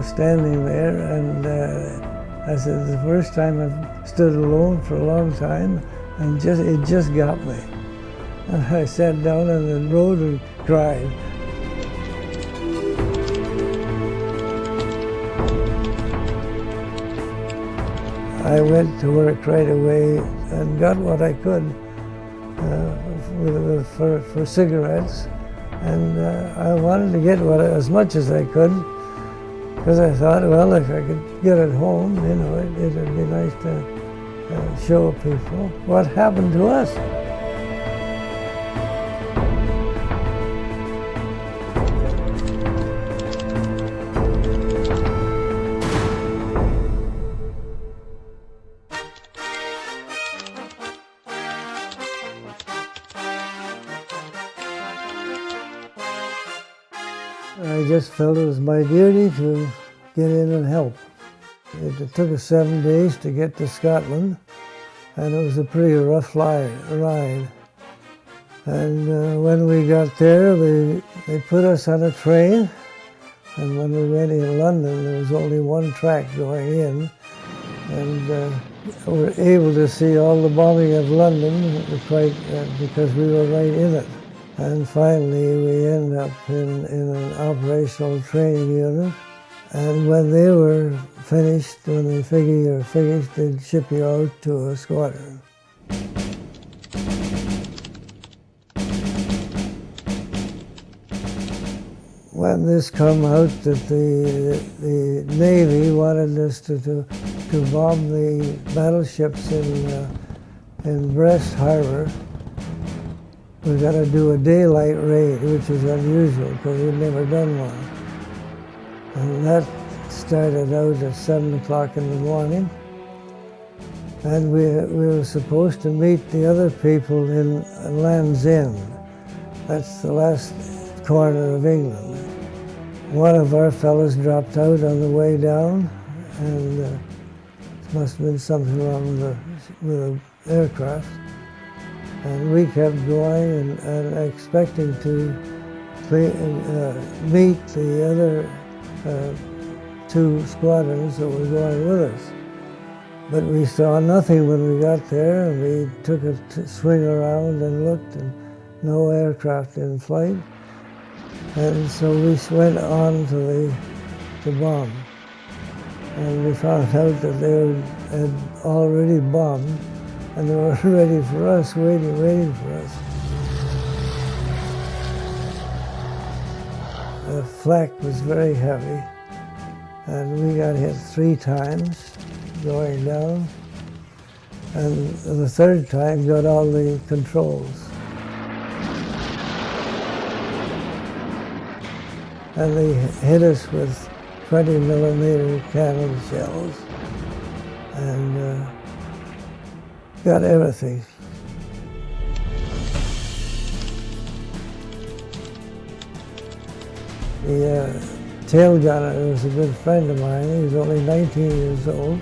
was standing there, and I said, "It's the first time I've stood alone for a long time, and it just got me." And I sat down on the road and cried. I went to work right away and got what I could for cigarettes, and I wanted to get as much as I could, because I thought, well, if I could get it home, you know, it would be nice to show people what happened to us. I just felt it was my duty to get in and help. It took us 7 days to get to Scotland, and it was a pretty rough ride. And when we got there, they put us on a train, and when we went in London, there was only one track going in, and we were able to see all the bombing of London because we were right in it. And finally, we ended up in an operational training unit. And when they were finished, when they figure you're finished, they'd ship you out to a squadron. When this come out that the Navy wanted us to bomb the battleships in Brest Harbor, we got to do a daylight raid, which is unusual because we'd never done one. And that started out at 7 o'clock in the morning. And we were supposed to meet the other people in Land's End. That's the last corner of England. One of our fellows dropped out on the way down, and there must have been something wrong with the aircraft. And we kept going and expecting to meet the other two squadrons that were going with us. But we saw nothing when we got there, and we took a swing around and looked, and no aircraft in flight. And so we went on to bomb. And we found out that they had already bombed, and they were ready for us, waiting for us. The flak was very heavy, and we got hit 3 times going down, and the 3rd time got all the controls. And they hit us with 20mm cannon shells, and got everything. The tail gunner was a good friend of mine. He was only 19 years old,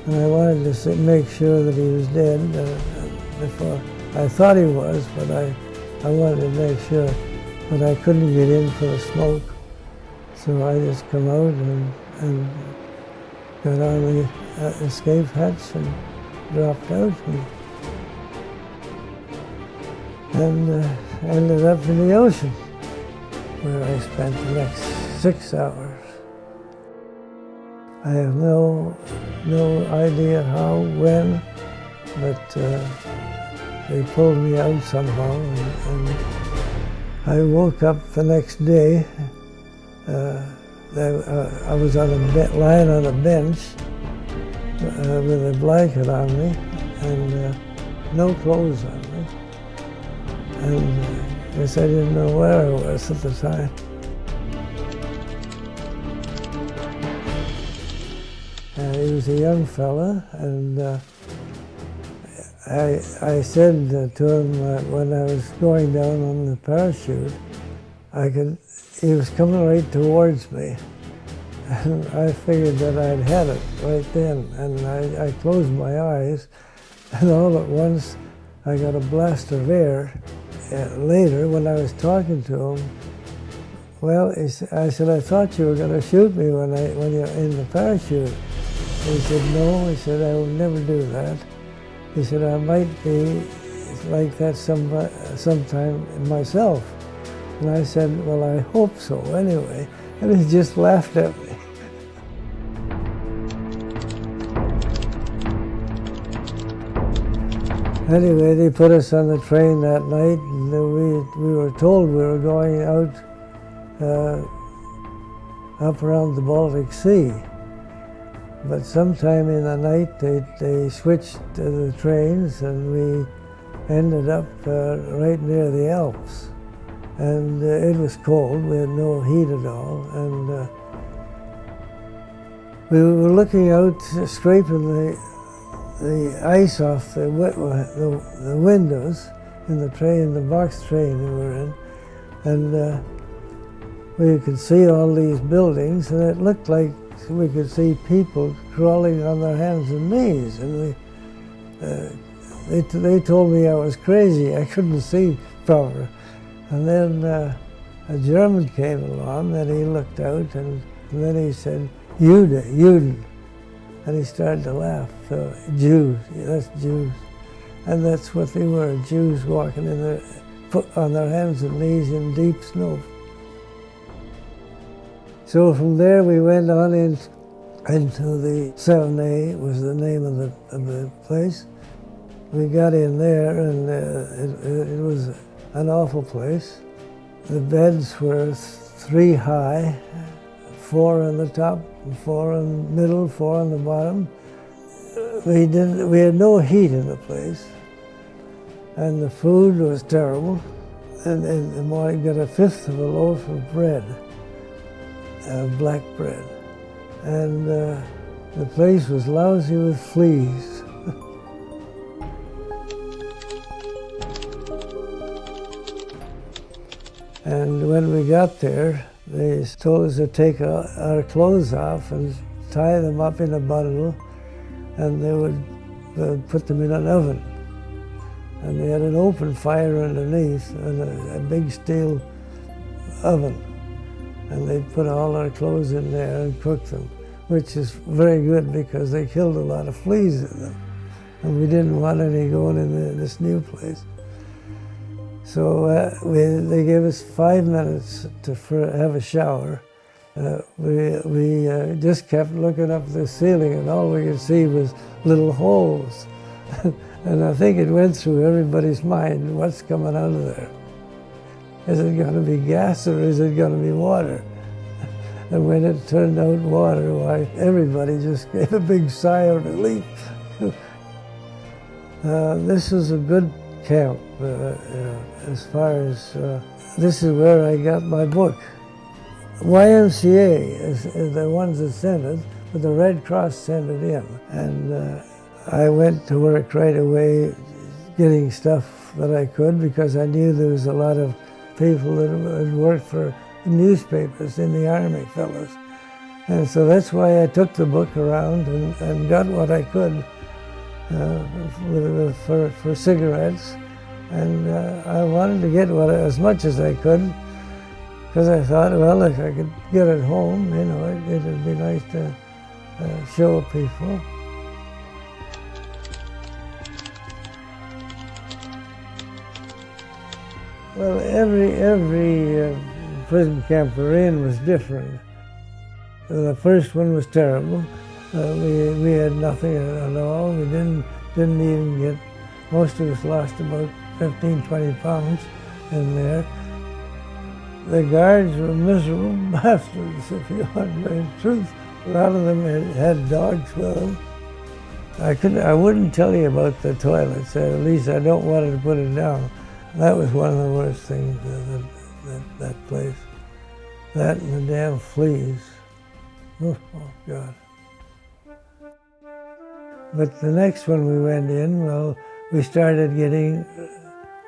and I wanted to make sure that he was dead before. I thought he was, but I wanted to make sure. But I couldn't get in for the smoke, so I just come out and got on the escape hatch and dropped out, and ended up in the ocean, where I spent the next 6 hours. I have no idea how, when, but they pulled me out somehow, and I woke up the next day. I was lying on a bench with a blanket on me and no clothes on me. And I guess I didn't know where I was at the time. He was a young fella, and I said to him when I was going down on the parachute, he was coming right towards me. And I figured that I'd had it right then, and I closed my eyes, and all at once I got a blast of air. Later, when I was talking to him, Well, I said, I thought you were going to shoot me when you're in the parachute. He said, no. He said, I will never do that. He said, I might be like that sometime myself. And I said, well, I hope so anyway. And he just laughed at me. Anyway, they put us on the train that night, and we were told we were going out up around the Baltic Sea. But sometime in the night, they switched the trains, and we ended up right near the Alps. And it was cold. We had no heat at all. And we were looking out, scraping the ice off the windows in the train, the box train we were in. And we could see all these buildings, and it looked like we could see people crawling on their hands and knees. And they told me I was crazy. I couldn't see proper. And then a German came along, and he looked out, and then he said, Juden. And he started to laugh. So, Jews, yeah, that's Jews. And that's what they were, Jews walking on their hands and knees in deep snow. So from there we went on into the 7A, was the name of the place. We got in there, and it was an awful place. The beds were 3 high, 4 on the top, 4 in the middle, 4 on the bottom. We had no heat in the place, and the food was terrible. And in the morning, got a fifth of a loaf of bread, black bread, and the place was lousy with fleas. And when we got there, they told us to take our clothes off and tie them up in a bundle, and they would put them in an oven. And they had an open fire underneath and a big steel oven. And they'd put all our clothes in there and cook them, which is very good because they killed a lot of fleas in them. And we didn't want any going in this new place. So they gave us 5 minutes to have a shower. We just kept looking up the ceiling, and all we could see was little holes. And I think it went through everybody's mind, what's coming out of there? Is it going to be gas or is it going to be water? And when it turned out water, why, everybody just gave a big sigh of relief. This was a good camp as far as, this is where I got my book. YMCA is the ones that sent it, but the Red Cross sent it in. And I went to work right away getting stuff that I could, because I knew there was a lot of people that had worked for newspapers in the Army, fellows. And so that's why I took the book around and got what I could for cigarettes. And I wanted to get as much as I could, because I thought, well, if I could get it home, you know, it would be nice to show people. Well, every prison camp we're in was different. The first one was terrible. We had nothing at all. We didn't even get, most of us lost about 15, 20 pounds in there. The guards were miserable bastards, if you want the truth. A lot of them had dogs with them. I wouldn't tell you about the toilets, at least I don't want to put it down. That was one of the worst things, that place. That and the damn fleas. Oh, God. But the next one we went in, well, we started getting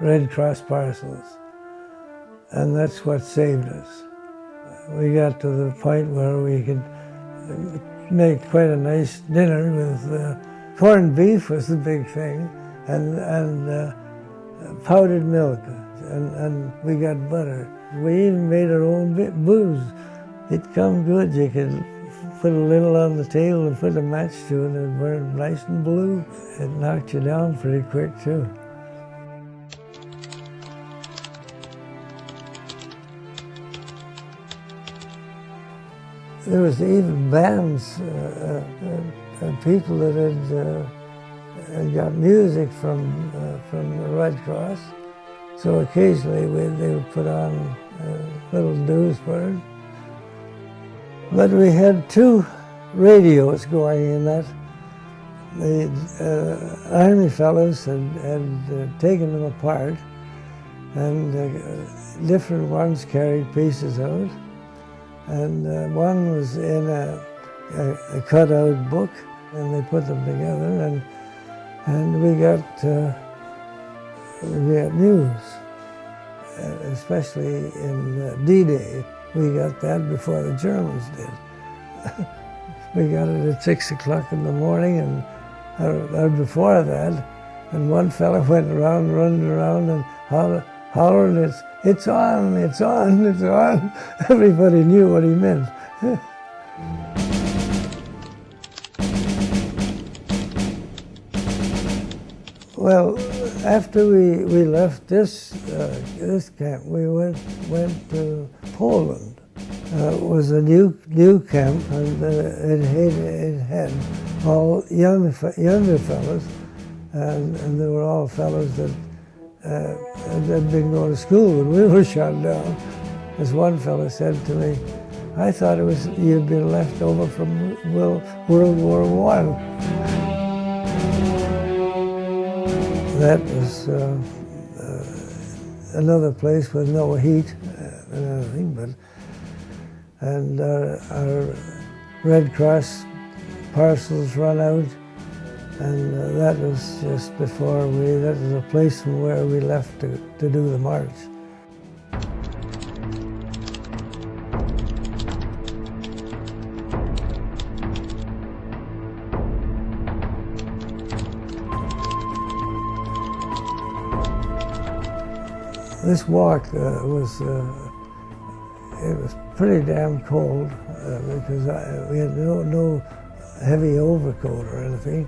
Red Cross parcels. And that's what saved us. We got to the point where we could make quite a nice dinner with corned beef was the big thing, and powdered milk, and we got butter. We even made our own booze. It come good. You could put a little on the table and put a match to it, and it burned nice and blue. It knocked you down pretty quick, too. There was even bands, people that had got music from the Red Cross. So occasionally they would put on little dues for it. But we had 2 radios going in that. The Army fellows had taken them apart, and different ones carried pieces out. And one was in a cutout book, and they put them together, and we got news, especially in D-Day. We got that before the Germans did. We got it at 6 o'clock in the morning, and or before that, and one fellow went around, running around, and hollering, "It's on, it's on, it's on." Everybody knew what he meant. Well, after we left this camp, we went to Poland. It was a new camp, and it had all younger fellows, and they were all fellows that had been going to school when we were shot down. As one fellow said to me, "I thought it was you'd been left over from World War I." That was another place with no heat and everything, and our Red Cross parcels run out, and that was just before that was a place from where we left to do the march. This walk it was pretty damn cold because we had no heavy overcoat or anything.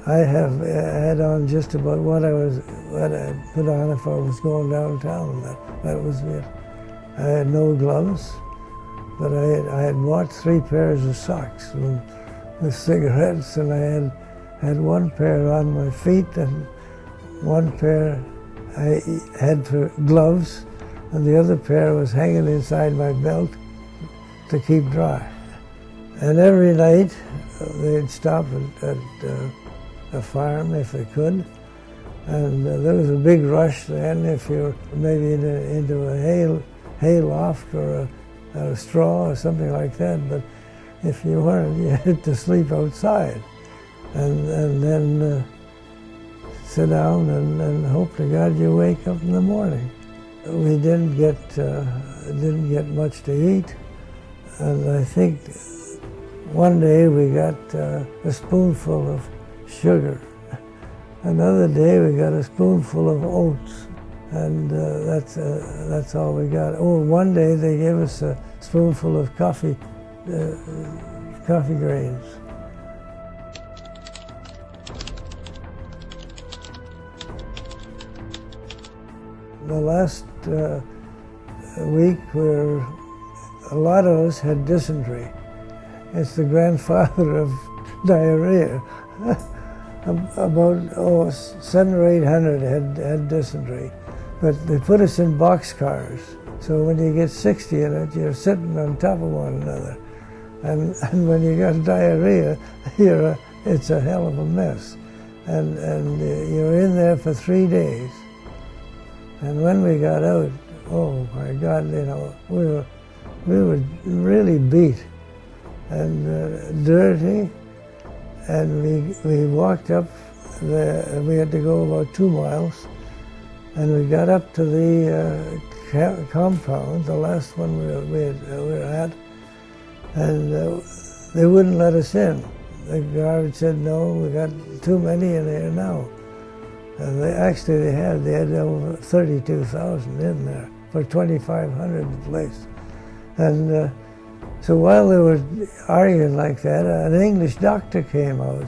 I had on just about what I put on if I was going downtown. That was it. I had no gloves, but I had bought 3 pairs of socks with cigarettes, and I had one pair on my feet and one pair I had for gloves, and the other pair was hanging inside my belt to keep dry. And every night they'd stop at a farm if they could, and there was a big rush then if you were maybe into a hay loft or a straw or something like that, but if you weren't, you had to sleep outside, and then sit down and hope to God you wake up in the morning. We didn't get much to eat, and I think one day we got a spoonful of sugar. Another day we got a spoonful of oats, and that's all we got. Oh, one day they gave us a spoonful of coffee grains. The last week, a lot of us had dysentery. It's the grandfather of diarrhea. About 700 or 800 had dysentery, but they put us in boxcars. So when you get 60 in it, you're sitting on top of one another, and when you got diarrhea, it's a hell of a mess, and you're in there for 3 days. And when we got out, oh my God, we were really beat and dirty, and we walked up we had to go about 2 miles, and we got up to the compound, the last one we were at, and they wouldn't let us in. The guard said, "No, we got too many in here now." And they had over 32,000 in there for 2,500 a place. And so while they were arguing like that, an English doctor came out,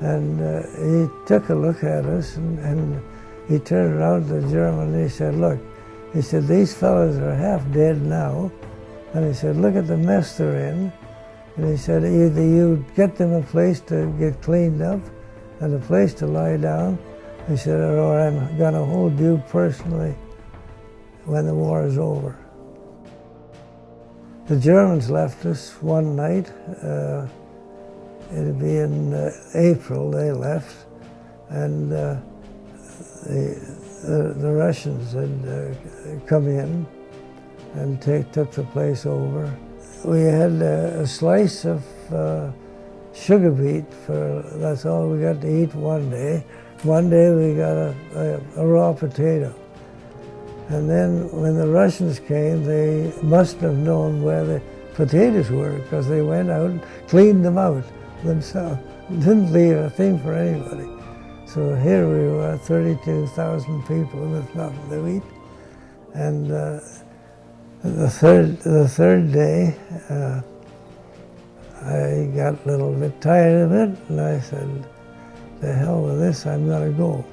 and he took a look at us, and he turned around to the German and he said, look, he said, these fellows are half dead now. And he said, look at the mess they're in. And he said, either you get them a place to get cleaned up and a place to lie down, he said, or I'm going to hold you personally when the war is over. The Germans left us one night. It'd be in April they left, and the Russians had come in and took the place over. We had a slice of sugar beet that's all we got to eat one day. One day we got a raw potato. And then when the Russians came, they must have known where the potatoes were, because they went out and cleaned them out themselves. Didn't leave a thing for anybody. So here we were, 32,000 people with nothing to eat. And the third day, I got a little bit tired of it, and I said, the hell with this, I'm gonna go.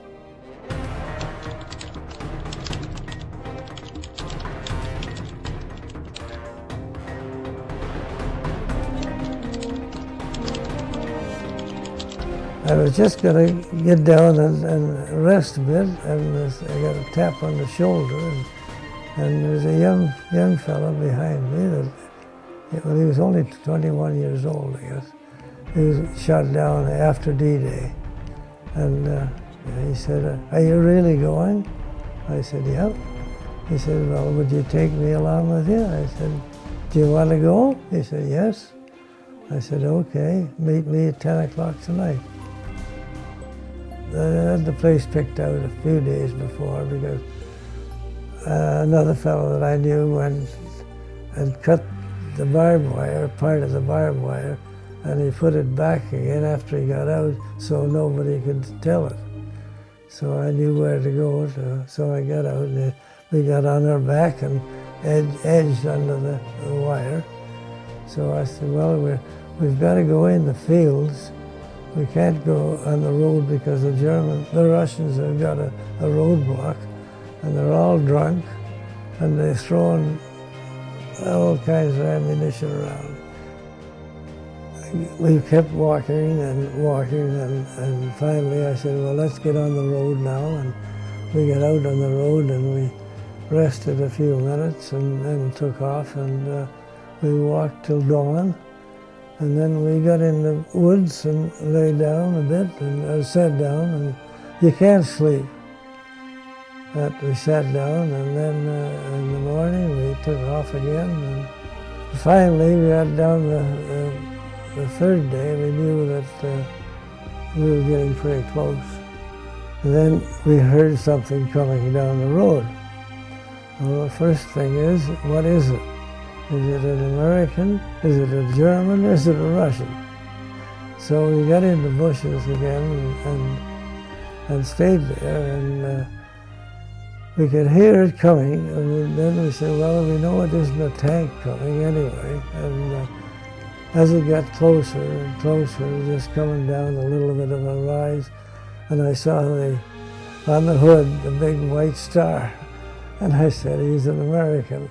I was just going to get down and rest a bit, and I got a tap on the shoulder, and there was a young fellow behind me well, he was only 21 years old, I guess. He was shot down after D-Day. And he said, are you really going? I said, yeah. He said, well, would you take me along with you? I said, do you want to go? He said, yes. I said, okay, meet me at 10 o'clock tonight. I had the place picked out a few days before, because another fellow that I knew went and cut the barbed wire, part of the barbed wire, and he put it back again after he got out so nobody could tell it. So I knew where to go, so I got out, and we got on our back and edged under the wire. So I said, well, we've got to go in the fields. We can't go on the road because the Russians have got a roadblock, and they're all drunk, and they're throwing all kinds of ammunition around. We kept walking, and finally I said, well, let's get on the road now. And we got out on the road, and we rested a few minutes, and then took off, and we walked till dawn. And then we got in the woods and lay down a bit, and sat down, and you can't sleep. But we sat down, and then in the morning we took off again. And finally we got down the third day. We knew that we were getting pretty close. And then we heard something coming down the road. Well, the first thing is, what is it? Is it an American? Is it a German? Is it a Russian? So we got in the bushes again and stayed there, and we could hear it coming. And then we said, well, we know it isn't a tank coming anyway. And as it got closer and closer, just coming down a little bit of a rise, and I saw on the hood the big white star. And I said, he's an American.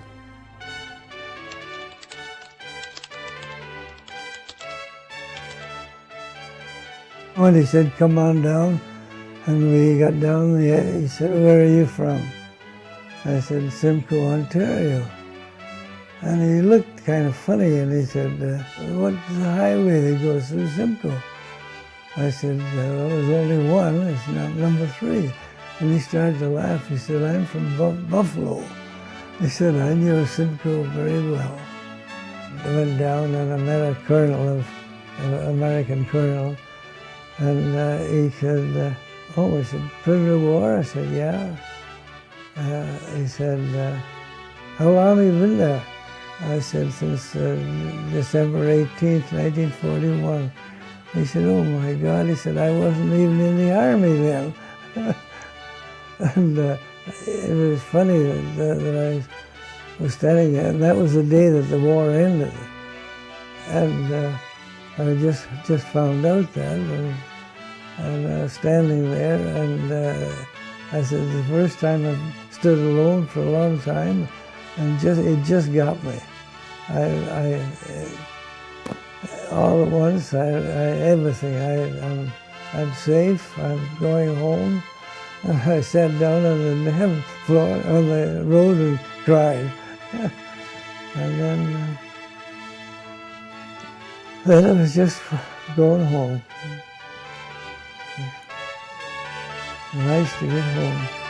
When he said, come on down, and we got down, he said, where are you from? I said, Simcoe, Ontario. And he looked kind of funny, and he said, what's the highway that goes through Simcoe? I said, well, there's only one, it's number 3. And he started to laugh. He said, I'm from Buffalo. He said, I knew Simcoe very well. I went down and I met an American colonel, and he said, oh, I said, prisoner of war? I said, yeah. He said, how long have you been there? I said, since December 18th, 1941. He said, oh my God, he said, I wasn't even in the army then. And it was funny that I was standing there, and that was the day that the war ended. And I just found out that, and I was standing there, and I said, the first time I've stood alone for a long time, and it just got me. All at once, everything. I'm safe. I'm going home. And I sat down on the damn floor on the road and cried. And then I was just going home. Nice to get home.